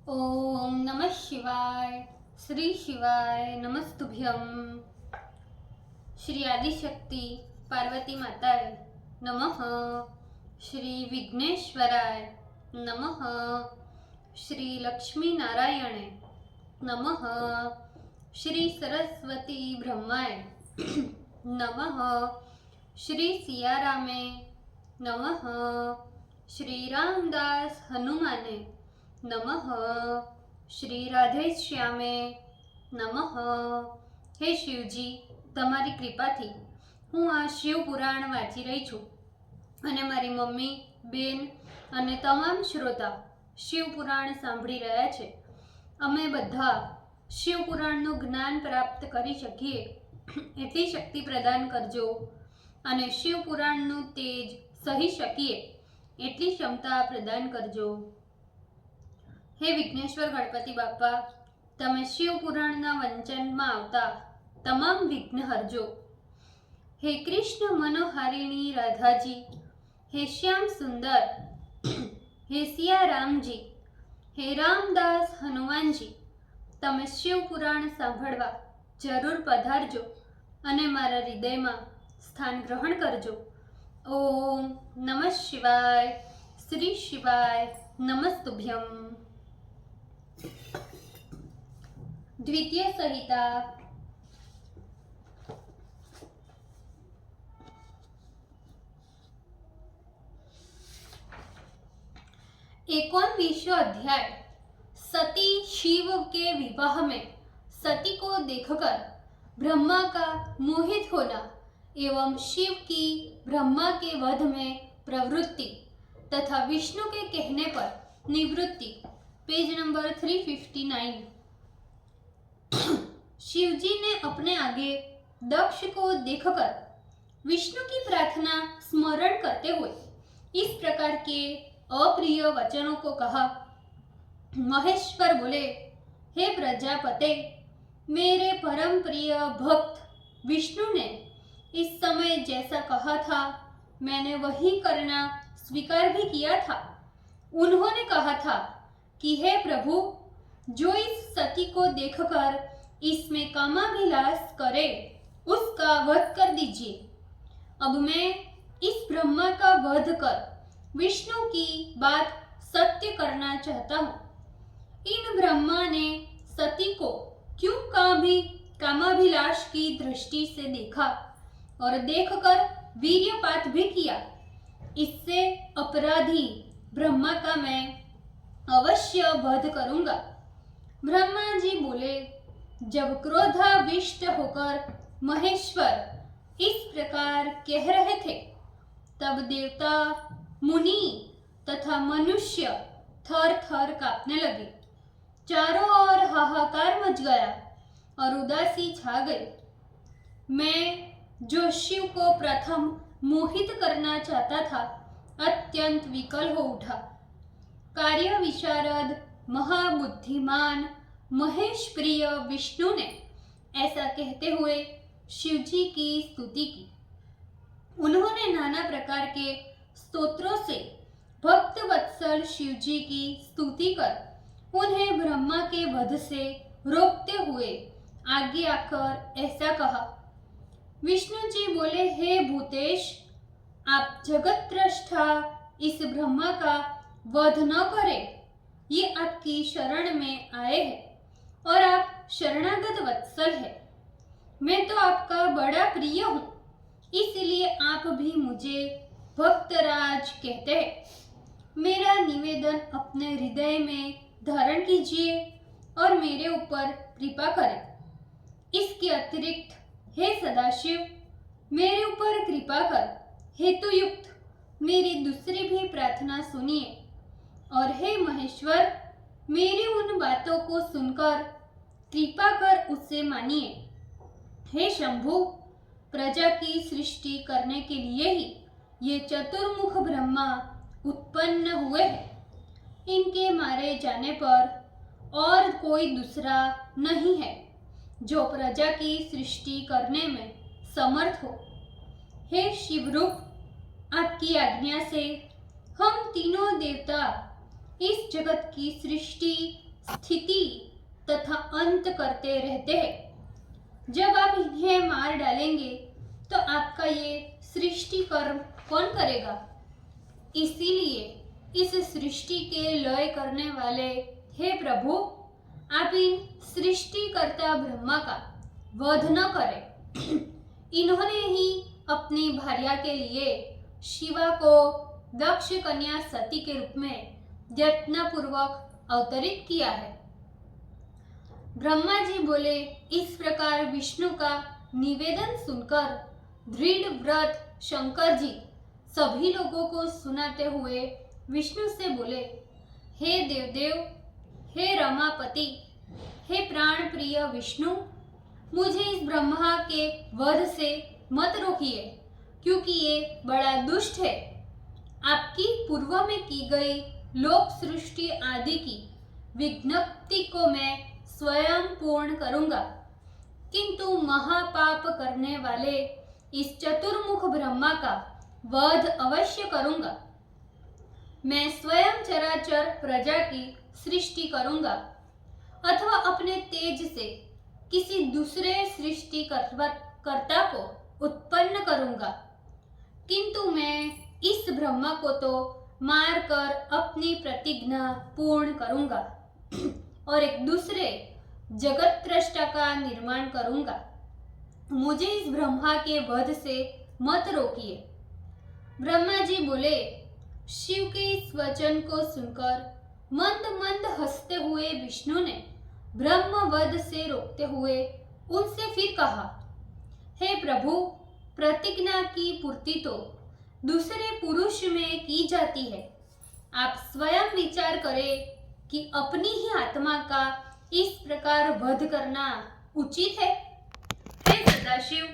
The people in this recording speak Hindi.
ओम नमः शिवाय। श्री शिवाय नमस्तुभ्यम। श्री आदिशक्ति पार्वती माताय नमः। श्री विघ्नेश्वराय नमः। श्री लक्ष्मी नारायणे नमः। श्री सरस्वती ब्रह्माय नमः। श्री सियारामे नमः। श्री रामदास हनुमाने नमः। श्री राधेश्यामे नमः। हे શિવજી, તમારી કૃપાથી હું આ શિવ પુરાણ વાંચી રહી છું અને મારી મમ્મી, બેન અને તમામ શ્રોતા શિવ પુરાણ સાંભળી રહ્યા છે. અમે બધા શિવ પુરાણનું જ્ઞાન પ્રાપ્ત કરી શકીએ એટલી શક્તિ પ્રદાન કરજો અને શિવ પુરાણનું તેજ સહી શકીએ એટલી ક્ષમતા પ્રદાન કરજો. હે વિઘ્નેશ્વર ગણપતિ બાપા, તમે શિવ પુરાણના વંચનમાં આવતા તમામ વિઘ્ન હરજો. હે કૃષ્ણ મનોહારિણી રાધાજી, હે શ્યામ સુંદર, હે સિયા રામજી, હે રામદાસ હનુમાનજી, તમે શિવ પુરાણ સાંભળવા જરૂર પધારજો અને મારા હૃદયમાં સ્થાન ગ્રહણ કરજો. ઓમ નમઃ શિવાય. શ્રી શિવાય નમસ્તુભ્યમ. द्वितीय संहिता. एकोनवीसवां अध्याय. सती शिव के विवाह में सती को देखकर ब्रह्मा का मोहित होना एवं शिव की ब्रह्मा के वध में प्रवृत्ति तथा विष्णु के कहने पर निवृत्ति. Page number 359. शिवजी ने अपने आगे दक्ष को देखकर विष्णु की प्रार्थना स्मरण करते हुए इस प्रकार के अप्रिय वचनों को कहा. महेश्वर बोले, हे प्रजापते, मेरे परम प्रिय भक्त विष्णु ने इस समय जैसा कहा था मैंने वही करना स्वीकार भी किया था. उन्होंने कहा था कि हे प्रभु, जो इस सती को देखकर इसमें कामाभिलाष करे उसका वध कर दीजिए. अब मैं इस ब्रह्मा का वध कर विष्णु की बात सत्य करना चाहता हूँ. इन ब्रह्मा ने सती को क्यों कामाभिलाष की दृष्टि से देखा और देखकर वीर्यपात भी किया, इससे अपराधी ब्रह्मा का मैं अवश्य वध करूंगा. ब्रह्मा जी बोले, जब क्रोधाविष्ट होकर महेश्वर इस प्रकार कह रहे थे तब देवता, मुनि तथा मनुष्य थर थर कांपने लगे. चारों ओर हाहाकार मच गया और उदासी छा गई. मैं जो शिव को प्रथम मोहित करना चाहता था अत्यंत विकल हो उठा. कार्य विशारद महाबुद्धिमान महेश प्रिय विष्णु ने ऐसा कहते हुए शिवजी की स्तुति की. उन्होंने नाना प्रकार के स्तोत्रों से भक्त वत्सल शिवजी की स्तुति कर उन्हें ब्रह्मा के वध से रोकते हुए आगे आकर ऐसा कहा. विष्णु जी बोले, हे भूतेश, आप जगत दृष्टा इस ब्रह्मा का वध न करें. ये आपकी शरण में आए हैं और आप शरणागत वत्सल है. मैं तो आपका बड़ा प्रिय हूँ, इसलिए आप भी मुझे भक्तराज कहते हैं. मेरा निवेदन अपने हृदय में धारण कीजिए और मेरे ऊपर कृपा करें. इसके अतिरिक्त हे सदाशिव, मेरे ऊपर कृपा कर हेतुयुक्त मेरी दूसरी भी प्रार्थना सुनिए. और हे महेश्वर, मेरी उन बातों को सुनकर कृपा कर उससे मानिए. हे शंभु, प्रजा की सृष्टि करने के लिए ही ये चतुर्मुख ब्रह्मा उत्पन्न हुए हैं. इनके मारे जाने पर और कोई दूसरा नहीं है जो प्रजा की सृष्टि करने में समर्थ हो. हे शिवरूप, आपकी आज्ञा से हम तीनों देवता इस जगत की सृष्टि स्थिति तथा अंत करते रहते हैं। जब आप इन्हें मार डालेंगे तो आपका ये सृष्टि कर्म कौन करेगा? इसीलिए इस सृष्टि के लय करने वाले हे प्रभु, आप इन सृष्टिकर्ता ब्रह्मा का वध न करें। इन्होंने ही अपनी भार्या के लिए शिवा को दक्ष कन्या सती के रूप में यत्नपूर्वक अवतरित किया है। ब्रह्मा जी बोले, इस प्रकार विष्णु का निवेदन सुनकर दृढ़ व्रत शंकर जी सभी लोगों को सुनाते हुए विष्णु से बोले, हे देवदेव, हे रमापति, हे प्राण प्रिय विष्णु, मुझे इस ब्रह्मा के वध से मत रोकिए, क्योंकि ये बड़ा दुष्ट है। आपकी पूर्व में की गई लोक सृष्टि आदि की विज्ञप्ति को मैं स्वयं पूर्ण करूंगा, किंतु महापाप करने वाले इस चतुर्मुख ब्रह्मा का वध अवश्य करूंगा। मैं स्वयं चराचर प्रजा की सृष्टि करूंगा अथवा अपने तेज से किसी दूसरे सृष्टिकर्ता को उत्पन्न करूंगा, किंतु मैं इस ब्रह्मा को तो मारकर अपनी प्रतिज्ञा पूर्ण करूंगा और एक दूसरे जगत दृष्टा का निर्माण करूंगा। मुझे इस ब्रह्मा के वध से मत रोकिए। ब्रह्मा जी बोले, शिव के इस वचन को सुनकर मंद मंद हंसते हुए विष्णु ने ब्रह्म वध से रोकते हुए उनसे फिर कहा, हे प्रभु, प्रतिज्ञा की पूर्ति तो दूसरे पुरुष में की जाती है। आप स्वयं विचार करें कि अपनी ही आत्मा का इस प्रकार वध करना उचित है। हे सदाशिव।